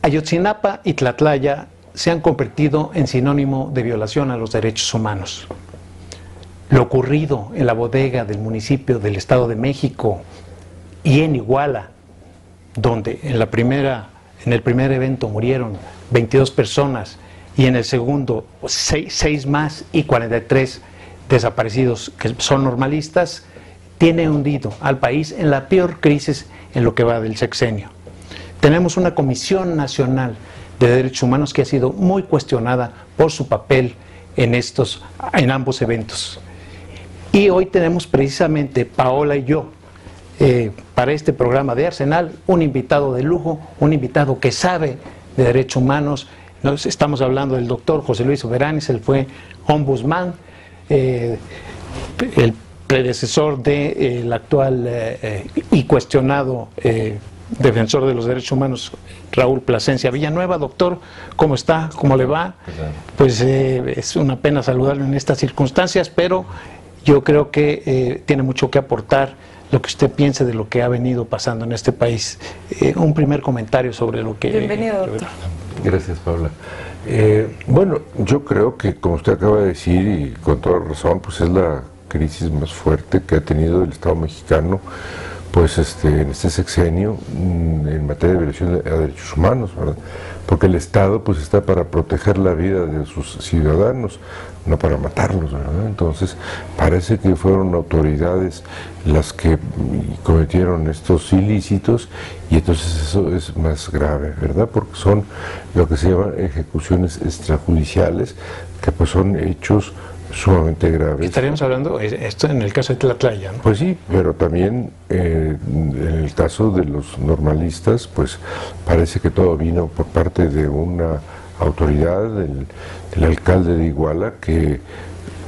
Ayotzinapa y Tlatlaya se han convertido en sinónimo de violación a los derechos humanos. Lo ocurrido en la bodega del municipio del Estado de México y en Iguala, donde en el primer evento murieron 22 personas y en el segundo 6 más y 43 desaparecidos que son normalistas, tiene hundido al país en la peor crisis en lo que va del sexenio. Tenemos una Comisión Nacional de Derechos Humanos que ha sido muy cuestionada por su papel en ambos eventos. Y hoy tenemos precisamente, Paola y yo, para este programa de Arsenal, un invitado de lujo, un invitado que sabe de derechos humanos. Estamos hablando del doctor José Luis Soberanis. Él fue ombudsman, el predecesor del actual y cuestionado defensor de los derechos humanos, Raúl Plasencia Villanueva. Doctor, ¿cómo está? ¿Cómo le va? Pues es una pena saludarlo en estas circunstancias, pero yo creo que tiene mucho que aportar lo que usted piense de lo que ha venido pasando en este país. Un primer comentario sobre lo que... Bienvenido, doctor. Gracias, Paula. Bueno, yo creo que, como usted acaba de decir, y con toda razón, pues es la crisis más fuerte que ha tenido el Estado mexicano, pues en este sexenio, en materia de violación a derechos humanos, ¿verdad? Porque el Estado pues está para proteger la vida de sus ciudadanos, no para matarlos, ¿verdad? Entonces parece que fueron autoridades las que cometieron estos ilícitos, y entonces eso es más grave, ¿verdad? Porque son lo que se llaman ejecuciones extrajudiciales, que pues son hechos sumamente graves. Estaríamos hablando esto en el caso de Tlatlaya, ¿no? Pues sí, pero también en el caso de los normalistas, pues parece que todo vino por parte de una autoridad, del alcalde de Iguala, que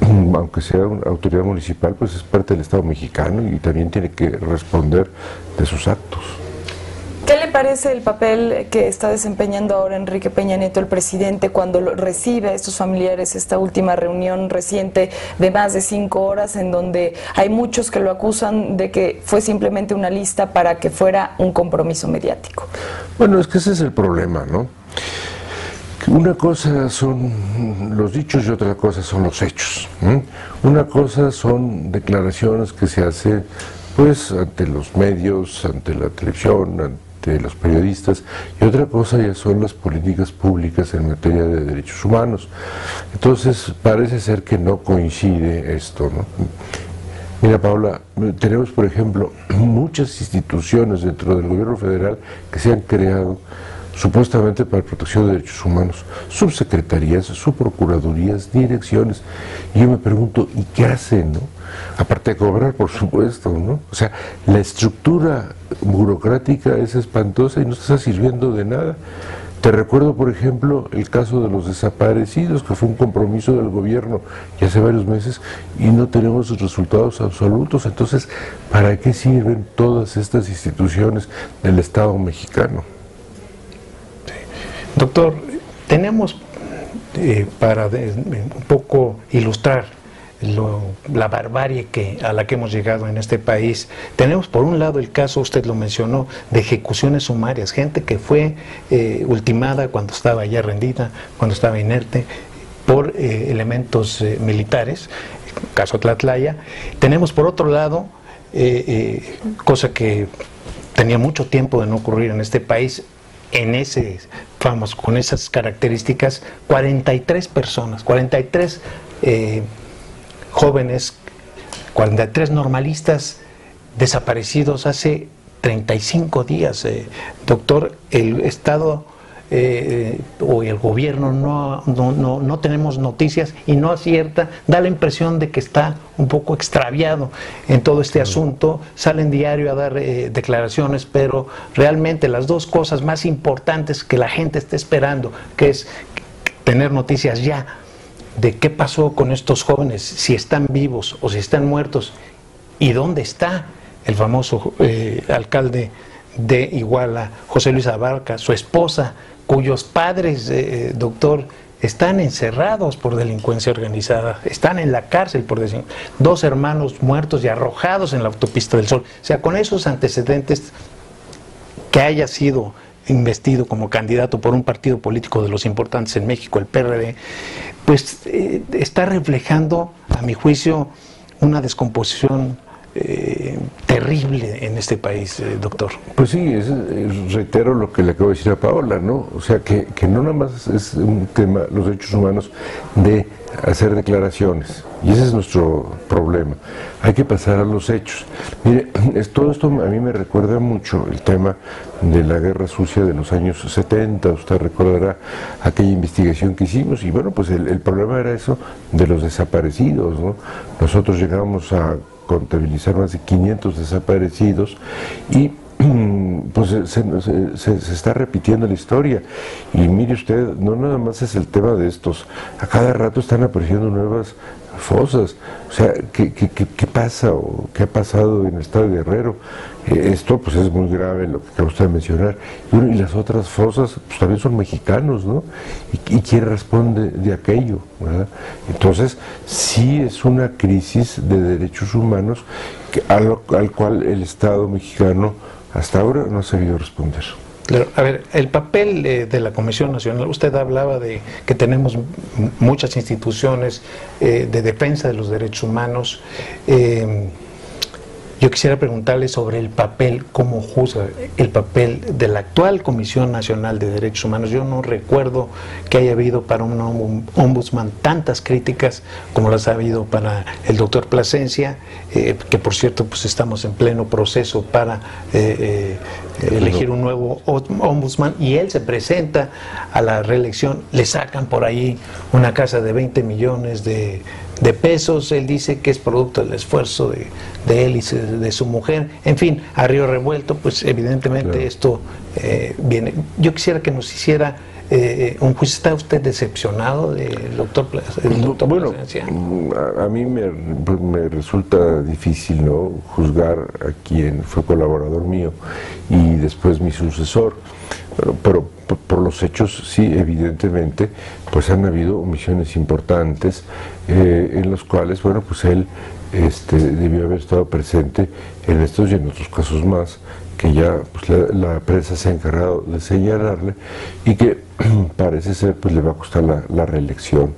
aunque sea una autoridad municipal, pues es parte del Estado mexicano y también tiene que responder de sus actos. ¿Qué le parece el papel que está desempeñando ahora Enrique Peña Nieto, el presidente, cuando recibe a estos familiares esta última reunión reciente de más de 5 horas, en donde hay muchos que lo acusan de que fue simplemente una lista para que fuera un compromiso mediático? Bueno, es que ese es el problema, ¿no? Una cosa son los dichos y otra cosa son los hechos. Una cosa son declaraciones que se hacen pues ante los medios, ante la televisión, ante los periodistas, y otra cosa ya son las políticas públicas en materia de derechos humanos. Entonces parece ser que no coincide esto, ¿no? Mira, Paula, tenemos por ejemplo muchas instituciones dentro del gobierno federal que se han creado supuestamente para protección de derechos humanos, subsecretarías, subprocuradurías, direcciones, y yo me pregunto, ¿y qué hacen, no? Aparte de cobrar, por supuesto, ¿no? O sea, la estructura burocrática es espantosa y no está sirviendo de nada. Te recuerdo, por ejemplo, el caso de los desaparecidos, que fue un compromiso del gobierno ya hace varios meses y no tenemos resultados absolutos. Entonces, ¿para qué sirven todas estas instituciones del Estado mexicano? Doctor, tenemos, para un poco ilustrar la barbarie a la que hemos llegado en este país, tenemos por un lado el caso, usted lo mencionó, de ejecuciones sumarias, gente que fue ultimada cuando estaba ya rendida, cuando estaba inerte, por elementos militares, caso Tlatlaya. Tenemos por otro lado, cosa que tenía mucho tiempo de no ocurrir en este país, con esas características, 43 personas, 43 jóvenes, 43 normalistas desaparecidos hace 35 días. Doctor, el Estado o el gobierno no tenemos noticias y no acierta, da la impresión de que está un poco extraviado en todo este asunto. Sale en diario a dar declaraciones, pero realmente las dos cosas más importantes que la gente está esperando, que es tener noticias ya de qué pasó con estos jóvenes, si están vivos o si están muertos, y dónde está el famoso alcalde de Iguala, José Luis Abarca, su esposa, cuyos padres, doctor, están encerrados por delincuencia organizada, están en la cárcel por delincuencia, 2 hermanos muertos y arrojados en la autopista del Sol. O sea, con esos antecedentes, que haya sido investido como candidato por un partido político de los importantes en México, el PRD, pues está reflejando, a mi juicio, una descomposición terrible en este país, doctor. Pues sí, reitero lo que le acabo de decir a Paola, ¿no? O sea, que no nada más es un tema, los derechos humanos, de hacer declaraciones, y ese es nuestro problema. Hay que pasar a los hechos. Mire, todo esto a mí me recuerda mucho el tema de la guerra sucia de los años 70, usted recordará aquella investigación que hicimos, y bueno, pues el problema era eso de los desaparecidos, ¿no? Nosotros llegamos a contabilizar más de 500 desaparecidos y pues se está repitiendo la historia. Y mire usted, no nada más es el tema de estos, a cada rato están apareciendo nuevas fosas. O sea, ¿qué pasa o qué ha pasado en el estado de Guerrero? Esto pues es muy grave, lo que acaba usted de mencionar. Y, bueno, y las otras fosas pues también son mexicanos, ¿no? ¿Y quién responde de aquello, ¿verdad? Entonces, sí es una crisis de derechos humanos al cual el Estado mexicano hasta ahora no ha sabido responder. Claro, a ver, el papel de la Comisión Nacional, usted hablaba de que tenemos muchas instituciones de defensa de los derechos humanos. Yo quisiera preguntarle sobre el papel, cómo juzga el papel de la actual Comisión Nacional de Derechos Humanos. Yo no recuerdo que haya habido para un ombudsman tantas críticas como las ha habido para el doctor Plasencia, que por cierto pues estamos en pleno proceso para elegir un nuevo ombudsman, y él se presenta a la reelección, le sacan por ahí una casa de 20 millones de pesos, él dice que es producto del esfuerzo de él y de su mujer, en fin, a río revuelto, pues evidentemente claro. Esto viene. Yo quisiera que nos hiciera un juicio. ¿Está usted decepcionado del doctor Bueno, Plasencia? A mí me resulta difícil, ¿no?, juzgar a quien fue colaborador mío y después mi sucesor, pero por los hechos sí, evidentemente, pues han habido omisiones importantes en los cuales, bueno, pues él debió haber estado presente en estos y en otros casos más, que ya pues, la prensa se ha encargado de señalarle y que parece ser pues le va a costar la reelección,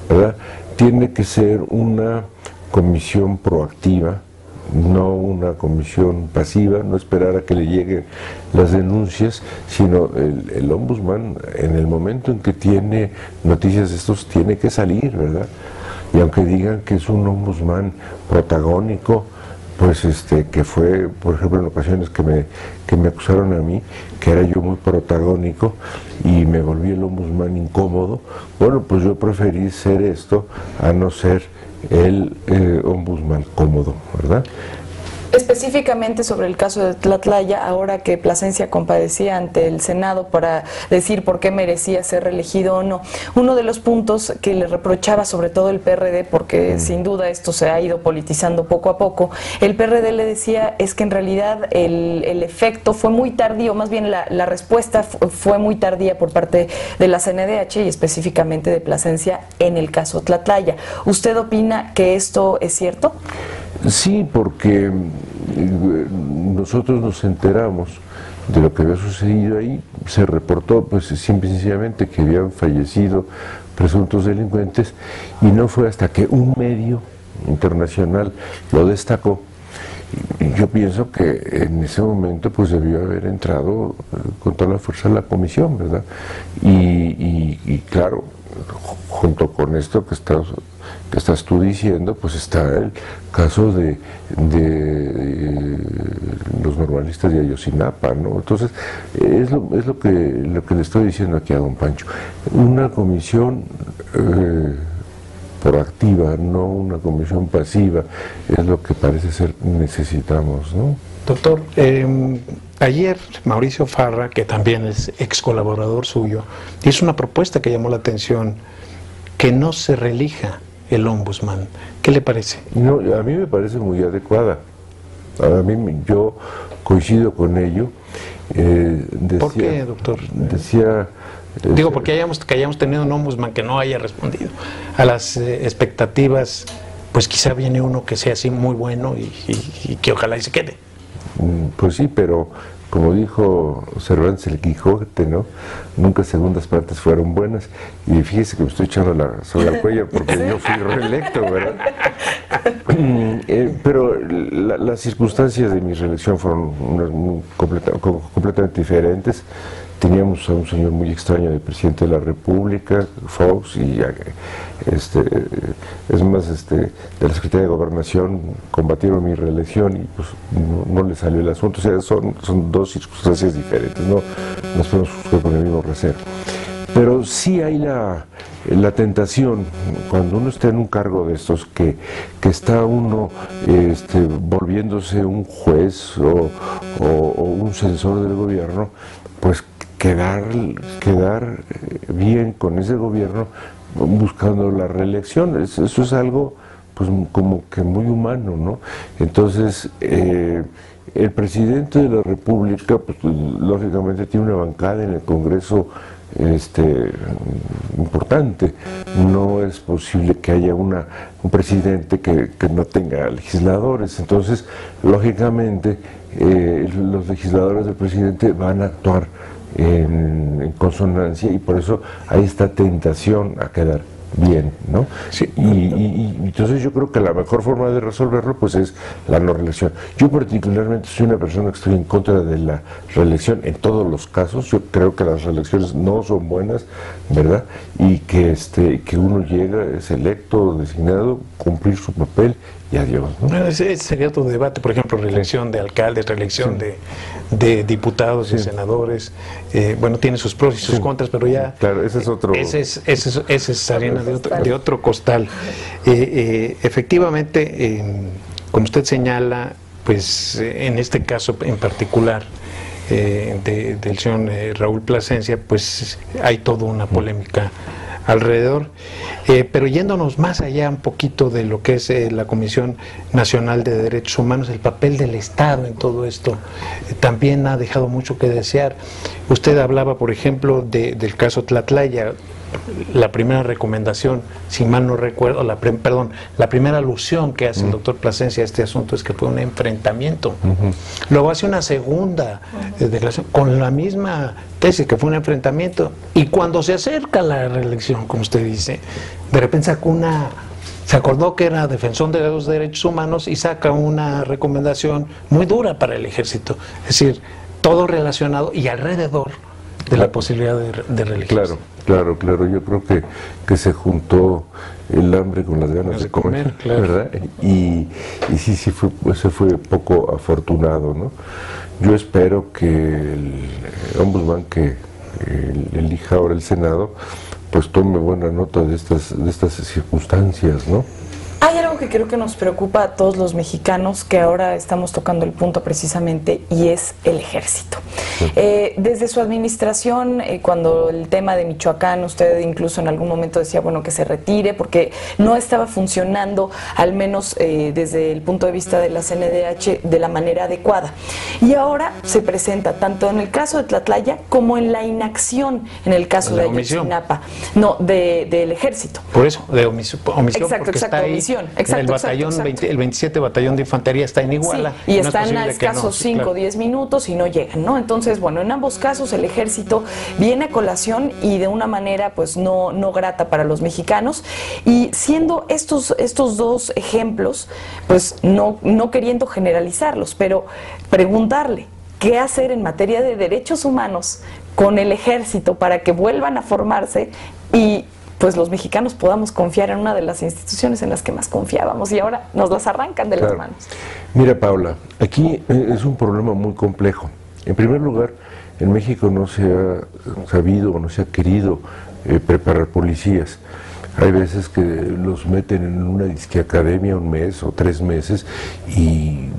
¿verdad? Tiene que ser una comisión proactiva, no una comisión pasiva, no esperar a que le lleguen las denuncias, sino el ombudsman en el momento en que tiene noticias de estos tiene que salir, ¿verdad? Y aunque digan que es un ombudsman protagónico, pues que fue, por ejemplo, en ocasiones que me acusaron a mí, que era yo muy protagónico y me volví el ombudsman incómodo, bueno, pues yo preferí ser esto a no ser el ombudsman cómodo, ¿verdad? Específicamente sobre el caso de Tlatlaya, ahora que Plasencia compadecía ante el Senado para decir por qué merecía ser reelegido o no, uno de los puntos que le reprochaba sobre todo el PRD, porque sin duda esto se ha ido politizando poco a poco, el PRD le decía es que en realidad el efecto fue muy tardío, más bien la respuesta fue muy tardía por parte de la CNDH y específicamente de Plasencia en el caso Tlatlaya. ¿Usted opina que esto es cierto? Sí, porque nosotros nos enteramos de lo que había sucedido ahí, se reportó pues simple y sencillamente que habían fallecido presuntos delincuentes y no fue hasta que un medio internacional lo destacó. Y yo pienso que en ese momento pues debió haber entrado con toda la fuerza la comisión, ¿verdad? Y claro, junto con esto que estás tú diciendo, pues está el caso de los normalistas de Ayotzinapa, ¿no? Entonces, es lo que le estoy diciendo aquí a don Pancho. Una comisión proactiva, no una comisión pasiva, es lo que parece ser necesitamos, ¿no? Doctor, ayer Mauricio Farra, que también es ex colaborador suyo, hizo una propuesta que llamó la atención, que no se reelija el ombudsman. ¿Qué le parece? No, a mí me parece muy adecuada. Yo coincido con ello. ¿Por qué, doctor? Decía... Digo, porque hayamos tenido un ombudsman que no haya respondido a las expectativas, pues quizá viene uno que sea así muy bueno y que ojalá y se quede. Pues sí, pero como dijo Cervantes el Quijote, ¿no? Nunca segundas partes fueron buenas. Y fíjese que me estoy echando la soga al cuello porque yo fui reelecto, ¿verdad? Pero las circunstancias de mi reelección fueron completamente diferentes. Teníamos a un señor muy extraño de presidente de la República, Fox, y es más, de la Secretaría de Gobernación combatieron mi reelección y pues no le salió el asunto. O sea, son dos circunstancias diferentes, no nos podemos juzgar con el mismo rasero. Pero sí hay la tentación, cuando uno está en un cargo de estos, que está uno volviéndose un juez o un censor del gobierno, pues quedar bien con ese gobierno buscando la reelección. Eso es algo pues como que muy humano, ¿no? Entonces, el presidente de la República, pues, lógicamente tiene una bancada en el Congreso importante. No es posible que haya un presidente que no tenga legisladores. Entonces, lógicamente, los legisladores del presidente van a actuar en consonancia, y por eso hay esta tentación a quedar bien, ¿no? Sí. Y entonces yo creo que la mejor forma de resolverlo pues es la no reelección. Yo particularmente soy una persona que estoy en contra de la reelección en todos los casos. Yo creo que las reelecciones no son buenas, ¿verdad? Y que uno llega, es electo, designado, cumplir su papel y adiós, ¿no? Bueno, ese sería otro debate, por ejemplo, reelección de alcaldes, reelección de diputados y senadores. Bueno, tiene sus pros y sus contras, pero ya... Claro, ese es otro... Ese es harina de otro costal. Efectivamente, como usted señala, pues en este caso en particular del señor Raúl Plasencia, pues hay toda una polémica alrededor, pero yéndonos más allá un poquito de lo que es la Comisión Nacional de Derechos Humanos, el papel del Estado en todo esto también ha dejado mucho que desear. Usted hablaba, por ejemplo, del caso Tlatlaya. La primera recomendación, si mal no recuerdo, la primera alusión que hace el doctor Plasencia a este asunto es que fue un enfrentamiento. Luego hace una segunda declaración con la misma tesis, que fue un enfrentamiento, y cuando se acerca la reelección, como usted dice, de repente se acordó que era defensor de los derechos humanos y saca una recomendación muy dura para el ejército. Es decir, todo relacionado y alrededor de la posibilidad de reelegirse. Claro, yo creo que se juntó el hambre con las ganas de comer, claro. ¿Verdad? Y sí fue poco afortunado, ¿no? Yo espero que el ombudsman que elija ahora el Senado, pues tome buena nota de estas circunstancias, ¿no? Hay algo que creo que nos preocupa a todos los mexicanos, que ahora estamos tocando el punto precisamente, y es el ejército. Desde su administración, cuando el tema de Michoacán, usted incluso en algún momento decía, bueno, que se retire, porque no estaba funcionando, al menos desde el punto de vista de la CNDH, de la manera adecuada. Y ahora se presenta, tanto en el caso de Tlatlaya, como en la inacción, en el caso de Ayotzinapa. No, del ejército. Por eso, de omisión. Exacto, está ahí. El 27 Batallón de Infantería está en Iguala. Sí, y están a escasos 5 o 10 minutos y no llegan, ¿no? Entonces, bueno, en ambos casos el ejército viene a colación y de una manera pues no grata para los mexicanos, y siendo estos dos ejemplos, pues no queriendo generalizarlos, pero preguntarle qué hacer en materia de derechos humanos con el ejército para que vuelvan a formarse y pues los mexicanos podamos confiar en una de las instituciones en las que más confiábamos, y ahora nos las arrancan de las manos. Mira, Paula, aquí es un problema muy complejo. En primer lugar, en México no se ha sabido o no se ha querido preparar policías. Hay veces que los meten en una disque academia 1 mes o 3 meses y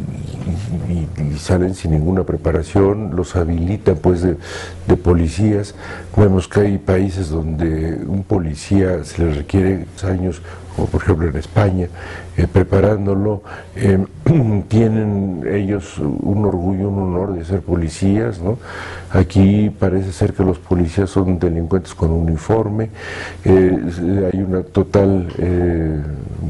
salen sin ninguna preparación, los habilitan pues de policías. Vemos que hay países donde un policía se le requiere años, como por ejemplo en España, preparándolo. Tienen ellos un orgullo, un honor de ser policías, ¿no? Aquí parece ser que los policías son delincuentes con uniforme. Hay una total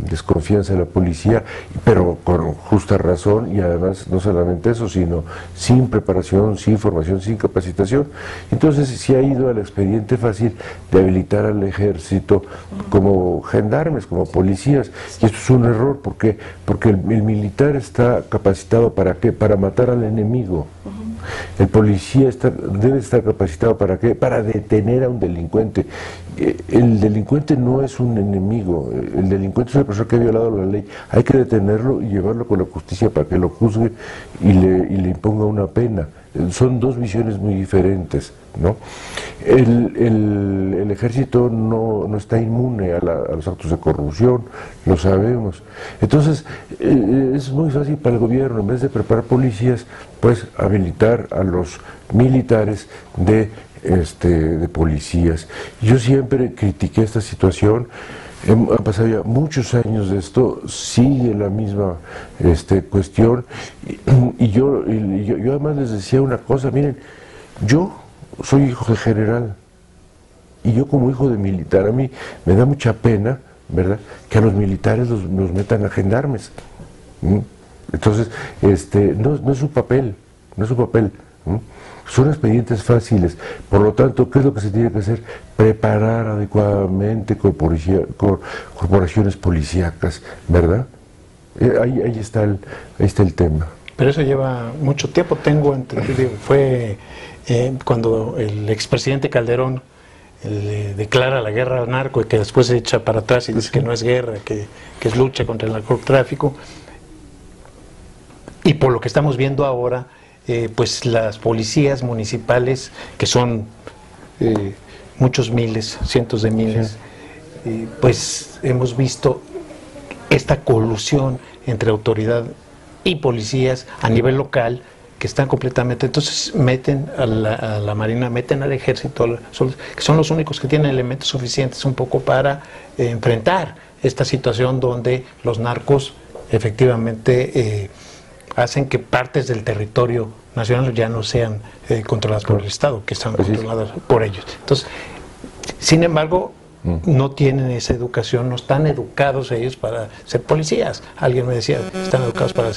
desconfianza de la policía, pero con justa razón, y además no solamente eso, sino sin preparación, sin formación, sin capacitación. Entonces se ha ido al expediente fácil de habilitar al ejército como gendarmes, como policías, y esto es un error, porque el militar está capacitado ¿para qué? Para matar al enemigo. El policía debe estar capacitado ¿para qué? Para detener a un delincuente. El delincuente no es un enemigo, el delincuente es una persona que ha violado la ley. Hay que detenerlo y llevarlo con la justicia para que lo juzgue y le imponga una pena. Son dos visiones muy diferentes, ¿no? El ejército no está inmune a los actos de corrupción, lo sabemos. Entonces, es muy fácil para el gobierno, en vez de preparar policías, pues habilitar a los militares de policías. Yo siempre critiqué esta situación. Han pasado ya muchos años de esto, sigue la misma cuestión, y yo además les decía una cosa: miren, yo soy hijo de general, y yo como hijo de militar, a mí me da mucha pena, ¿verdad?, que a los militares los metan a gendarmes. Entonces, no es su papel, no es su papel. Son expedientes fáciles, por lo tanto, ¿qué es lo que se tiene que hacer? Preparar adecuadamente corporaciones policíacas, ¿verdad? Ahí está el tema. Pero eso lleva mucho tiempo, tengo entendido. Fue cuando el expresidente Calderón le declara la guerra al narco y que después se echa para atrás y dice que no es guerra, que es lucha contra el narcotráfico. Y por lo que estamos viendo ahora, pues las policías municipales, que son muchos miles, cientos de miles, pues hemos visto esta colusión entre autoridad y policías a nivel local, que están completamente, entonces meten a la Marina, meten al Ejército, que son los únicos que tienen elementos suficientes un poco para enfrentar esta situación donde los narcos efectivamente hacen que partes del territorio nacional ya no sean controladas por el Estado, que están controladas por ellos. Entonces, sin embargo, no tienen esa educación, no están educados ellos para ser policías. Alguien me decía, están educados para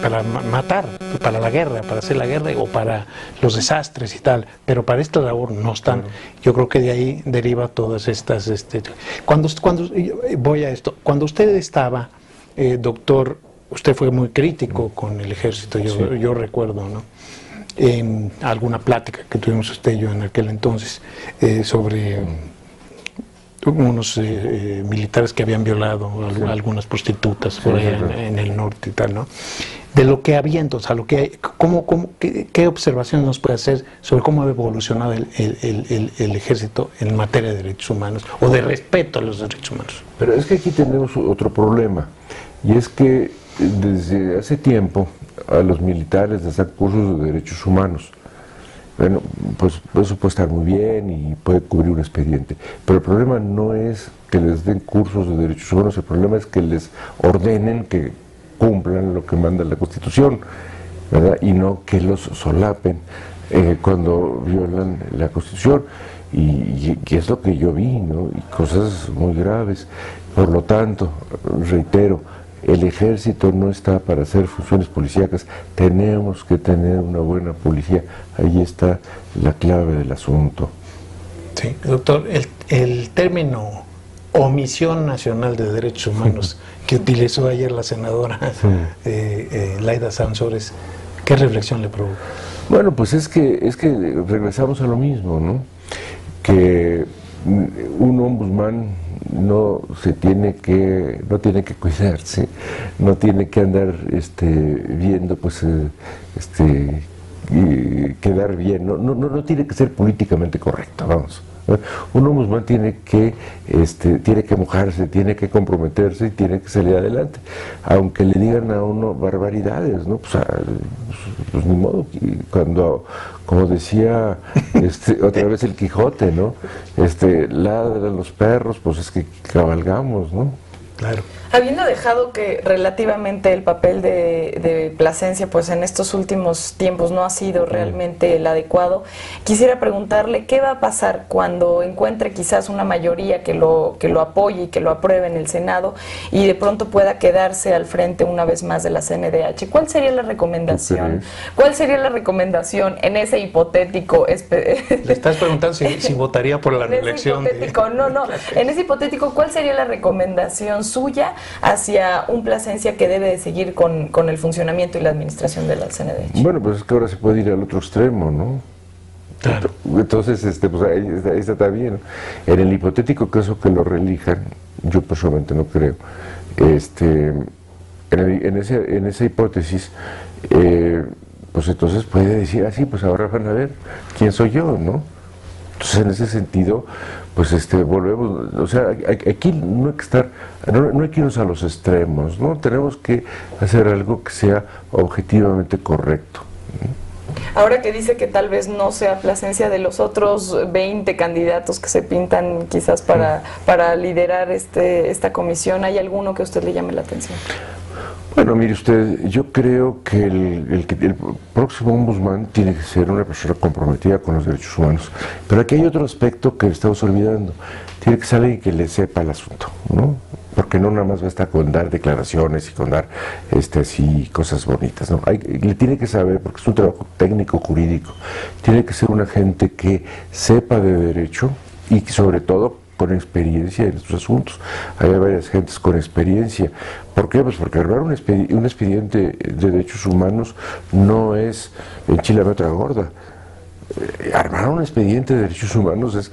para matar, para la guerra, para hacer la guerra o para los desastres y tal, pero para esta labor no están. Yo creo que de ahí deriva todas estas... Cuando voy a esto, cuando usted estaba, doctor, usted fue muy crítico con el ejército, yo recuerdo, ¿no?, en alguna plática que tuvimos usted y yo en aquel entonces sobre unos militares que habían violado a algunas prostitutas por allá en el norte y tal, ¿no? De lo que había entonces, a lo que hay, ¿qué observaciones nos puede hacer sobre cómo ha evolucionado el ejército en materia de derechos humanos o de respeto a los derechos humanos? Pero es que aquí tenemos otro problema, y es que desde hace tiempo a los militares les dan cursos de derechos humanos. Bueno, pues eso puede estar muy bien y puede cubrir un expediente, pero el problema no es que les den cursos de derechos humanos, el problema es que les ordenen que cumplan lo que manda la Constitución, ¿verdad?, y no que los solapen cuando violan la Constitución, y es lo que yo vi, ¿no?, y cosas muy graves. Por lo tanto, reitero, el ejército no está para hacer funciones policíacas, tenemos que tener una buena policía, ahí está la clave del asunto. Sí, doctor, el término Omisión Nacional de Derechos Humanos que utilizó ayer la senadora Laida Sansores, ¿qué reflexión le provoca? Bueno, pues es que regresamos a lo mismo, ¿no?, que un ombudsman no tiene que cuidarse, no tiene que andar viendo pues quedar bien, no tiene que ser políticamente correcto, vamos. Un ombudsman tiene que mojarse, tiene que comprometerse y tiene que salir adelante, aunque le digan a uno barbaridades, ¿no? Pues ni modo, cuando, como decía otra vez el Quijote, ¿no?, ladran los perros, pues es que cabalgamos, ¿no? Claro. Habiendo dejado que relativamente el papel de Plasencia, pues en estos últimos tiempos no ha sido realmente el adecuado, quisiera preguntarle qué va a pasar cuando encuentre quizás una mayoría que lo apoye y que lo apruebe en el Senado y de pronto pueda quedarse al frente una vez más de la CNDH. ¿Cuál sería la recomendación? ¿Cuál sería la recomendación en ese hipotético? Le estás preguntando si votaría por la reelección. No. En ese hipotético, ¿cuál sería la recomendación suya hacia un Plasencia que debe de seguir con el funcionamiento y la administración de la CNDH? Bueno, pues es que ahora se puede ir al otro extremo, ¿no? Claro. Entonces, pues ahí está bien. En el hipotético caso que lo reelijan, yo personalmente no creo. En esa hipótesis, pues entonces puede decir así, pues ahora van a ver quién soy yo, ¿no? Entonces, en ese sentido, pues volvemos, o sea, aquí no hay que estar, no hay que irnos a los extremos, ¿no? Tenemos que hacer algo que sea objetivamente correcto. Ahora que dice que tal vez no sea Plasencia, de los otros 20 candidatos que se pintan quizás para liderar esta comisión, ¿hay alguno que a usted le llame la atención? Bueno, mire usted, yo creo que el próximo ombudsman tiene que ser una persona comprometida con los derechos humanos. Pero aquí hay otro aspecto que estamos olvidando. Tiene que ser alguien que le sepa el asunto, ¿no? Porque no nada más basta con dar declaraciones y con dar así cosas bonitas, ¿no? Le tiene que saber, porque es un trabajo técnico jurídico, tiene que ser una gente que sepa de derecho y sobre todo con experiencia en estos asuntos. Hay varias gentes con experiencia. ¿Por qué? Pues porque armar un expediente de derechos humanos no es enchilame otra gorda. Armar un expediente de derechos humanos es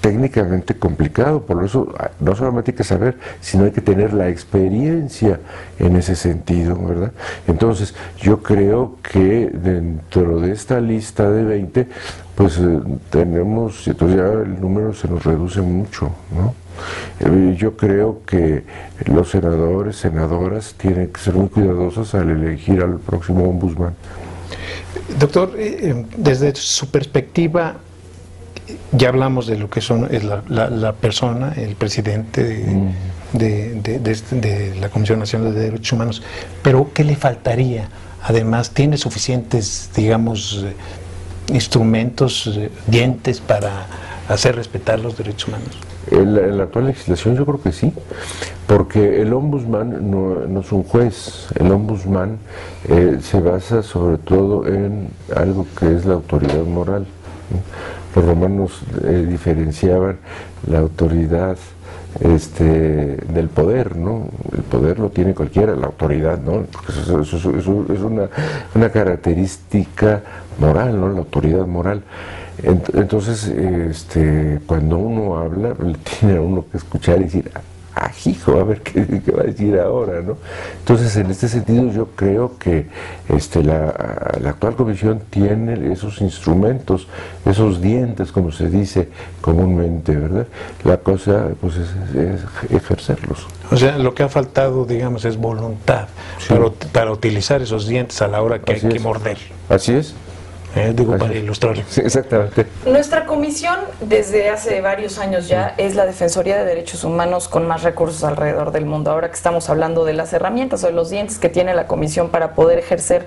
técnicamente complicado, por eso no solamente hay que saber, sino hay que tener la experiencia en ese sentido, ¿verdad? Entonces, yo creo que dentro de esta lista de 20, pues tenemos, entonces ya el número se nos reduce mucho, ¿no? Yo creo que los senadores, senadoras, tienen que ser muy cuidadosos al elegir al próximo ombudsman. Doctor, desde su perspectiva, ya hablamos de lo que es la persona, el presidente de la Comisión Nacional de Derechos Humanos, pero ¿qué le faltaría? Además, ¿tiene suficientes, digamos, instrumentos, dientes para hacer respetar los derechos humanos? En la actual legislación yo creo que sí, porque el ombudsman no es un juez, el ombudsman se basa sobre todo en algo que es la autoridad moral, ¿no? Los romanos diferenciaban la autoridad del poder, ¿no? El poder lo tiene cualquiera, la autoridad, ¿no? Porque eso es una característica moral, ¿no? La autoridad moral. Entonces, cuando uno habla, tiene a uno que escuchar y decir, hijo, a ver qué va a decir ahora, ¿no? Entonces, en este sentido, yo creo que la actual comisión tiene esos instrumentos, esos dientes, como se dice comúnmente, ¿verdad? La cosa, pues, es ejercerlos. O sea, lo que ha faltado, digamos, es voluntad, sí, para utilizar esos dientes a la hora que hay que morder. Así es. Digo, para ilustrarlo. Sí, exactamente. Nuestra comisión, desde hace varios años ya, es la Defensoría de Derechos Humanos con más recursos alrededor del mundo. Ahora que estamos hablando de las herramientas o de los dientes que tiene la comisión para poder ejercer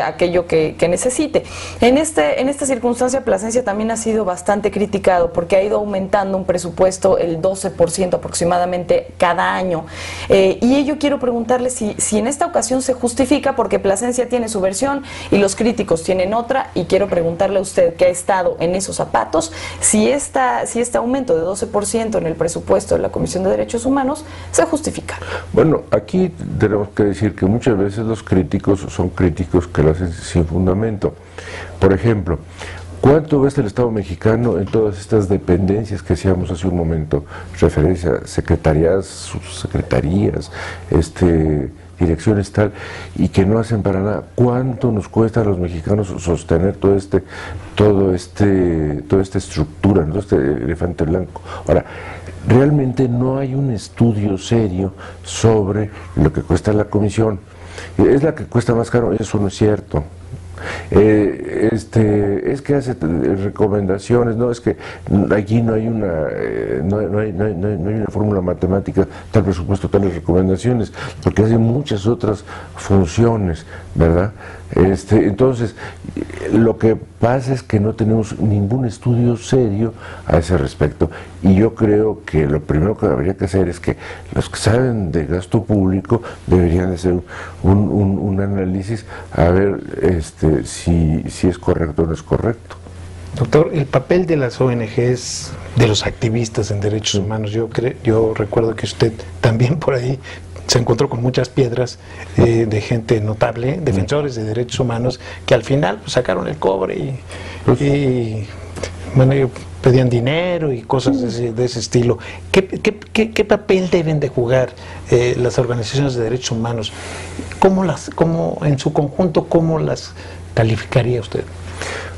aquello que necesite. En esta circunstancia, Plasencia también ha sido bastante criticado porque ha ido aumentando un presupuesto el 12% aproximadamente cada año. Y yo quiero preguntarle si en esta ocasión se justifica, porque Plasencia tiene su versión y los críticos tienen otra. Y quiero preguntarle a usted, que ha estado en esos zapatos, si este aumento de 12% en el presupuesto de la Comisión de Derechos Humanos se justifica. Bueno, aquí tenemos que decir que muchas veces los críticos son críticos que lo hacen sin fundamento. Por ejemplo, ¿cuánto gasta el Estado mexicano en todas estas dependencias que hacíamos hace un momento? Referencia a secretarías, subsecretarías, direcciones tal, y que no hacen para nada? ¿Cuánto nos cuesta a los mexicanos sostener toda esta estructura, todo este elefante blanco? Ahora, realmente no hay un estudio serio sobre lo que cuesta la comisión. Es la que cuesta más caro, eso no es cierto. Es que hace recomendaciones, no, es que aquí no hay una no hay una fórmula matemática, tal presupuesto, tales recomendaciones, porque hace muchas otras funciones, ¿verdad? Entonces, lo que pasa es que no tenemos ningún estudio serio a ese respecto, y yo creo que lo primero que habría que hacer es que los que saben de gasto público deberían hacer un análisis a ver si es correcto o no es correcto. Doctor, el papel de las ONGs, de los activistas en derechos humanos, yo recuerdo que usted también por ahí se encontró con muchas piedras de gente notable, defensores de derechos humanos, que al final pues, sacaron el cobre y bueno, pedían dinero y cosas de ese estilo. ¿Qué papel deben de jugar las organizaciones de derechos humanos? ¿Cómo en su conjunto, cómo las calificaría usted?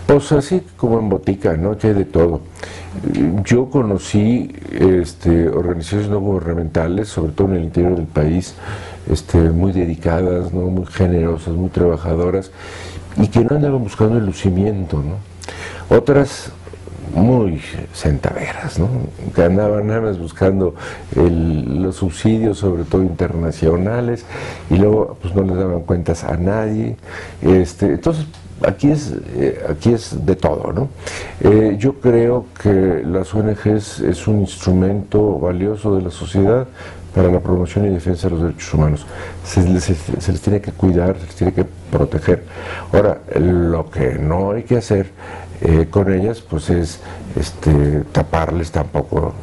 Pues así como en botica, ¿no? Que hay de todo. Yo conocí organizaciones no gubernamentales, sobre todo en el interior del país, muy dedicadas, ¿no? Muy generosas, muy trabajadoras, y que no andaban buscando el lucimiento, ¿no? Otras muy centaveras, ¿no? Que andaban nada más buscando los subsidios, sobre todo internacionales, y luego pues no les daban cuentas a nadie. Entonces, aquí es de todo, ¿no? Yo creo que las ONGs es un instrumento valioso de la sociedad para la promoción y defensa de los derechos humanos. Se les tiene que cuidar, se les tiene que proteger. Ahora, lo que no hay que hacer con ellas, pues es taparles tampoco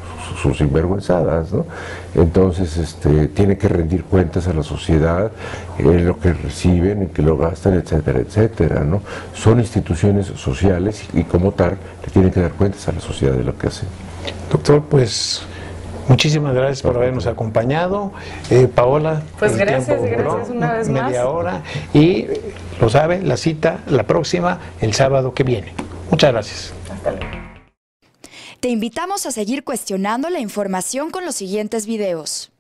sus sinvergüenzadas, ¿no? Entonces, tiene que rendir cuentas a la sociedad, lo que reciben, en que lo gastan, etcétera, etcétera, ¿no? Son instituciones sociales y como tal le tienen que dar cuentas a la sociedad de lo que hacen. Doctor, pues muchísimas gracias por habernos acompañado. Paola, pues gracias una vez más. Media hora, y lo sabe, la cita, la próxima, el sábado que viene. Muchas gracias. Hasta luego. Te invitamos a seguir cuestionando la información con los siguientes videos.